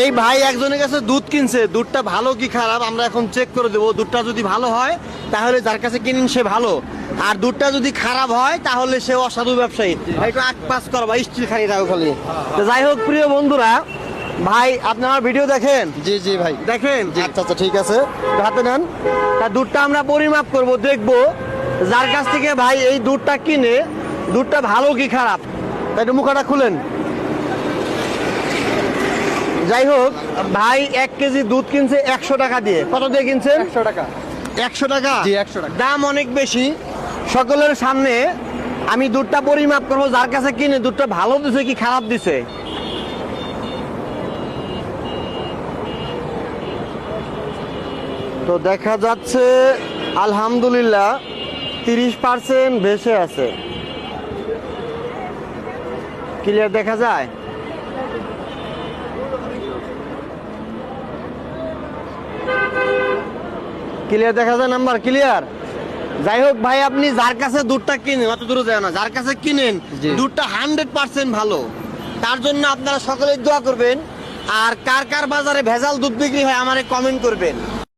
এই ভাই একজনের কাছে দুধ কিনছে, দুধটা ভালো কি খারাপ আমরা এখন চেক করে দেবো। দুধটা যদি ভালো হয় তাহলে যার কাছে কিনেন সে ভালো, আর দুধটা যদি খারাপ হয় তাহলে সে অসাধু ব্যবসায়ী। একটু আগ পাস করো বা স্টিল খাই থাকো খালি। তো যাই হোক প্রিয় বন্ধুরা, ভাই আপনি আমার ভিডিও দেখেন? জি জি ভাই দেখেন? জি। আচ্ছা আচ্ছা ঠিক আছে, হাতে নেন। তা দুধটা আমরা পরিমাপ করব, দেখবো যার কাছ থেকে ভাই এই দুধটা কিনে দুধটা ভালো কি খারাপ। তাই একটু মুখটা খুলেন। যাই হোক ভাই 1 কেজি দুধ কিনছে 100 টাকা দিয়ে। কত দিয়ে কিনছেন? 100 টাকা। 100 টাকা? জি 100 টাকা। দাম অনেক বেশি। সকলের সামনে আমি দুধটা পরিমাপ করবো, যার কাছে কিনে দুধটা ভালো দিছে কি খারাপ দিছে। তো দেখা যাচ্ছে আলহামদুলিল্লাহ 30% ভেসে আছে। ক্লিয়ার দেখা যায়? ক্লিয়ার দেখা যায়, নাম্বার ক্লিয়ার। যাই হোক ভাই, আপনি যার কাছে দুধটা কিনেন, অত দূরে যায় না, যার কাছে কিনেন জি। দুধটা 100% ভালো, তার জন্য আপনারা সকলে দোয়া করবেন। আর কার কার বাজারে ভেজাল দুধ বিক্রি হয় আমারে কমেন্ট করবেন।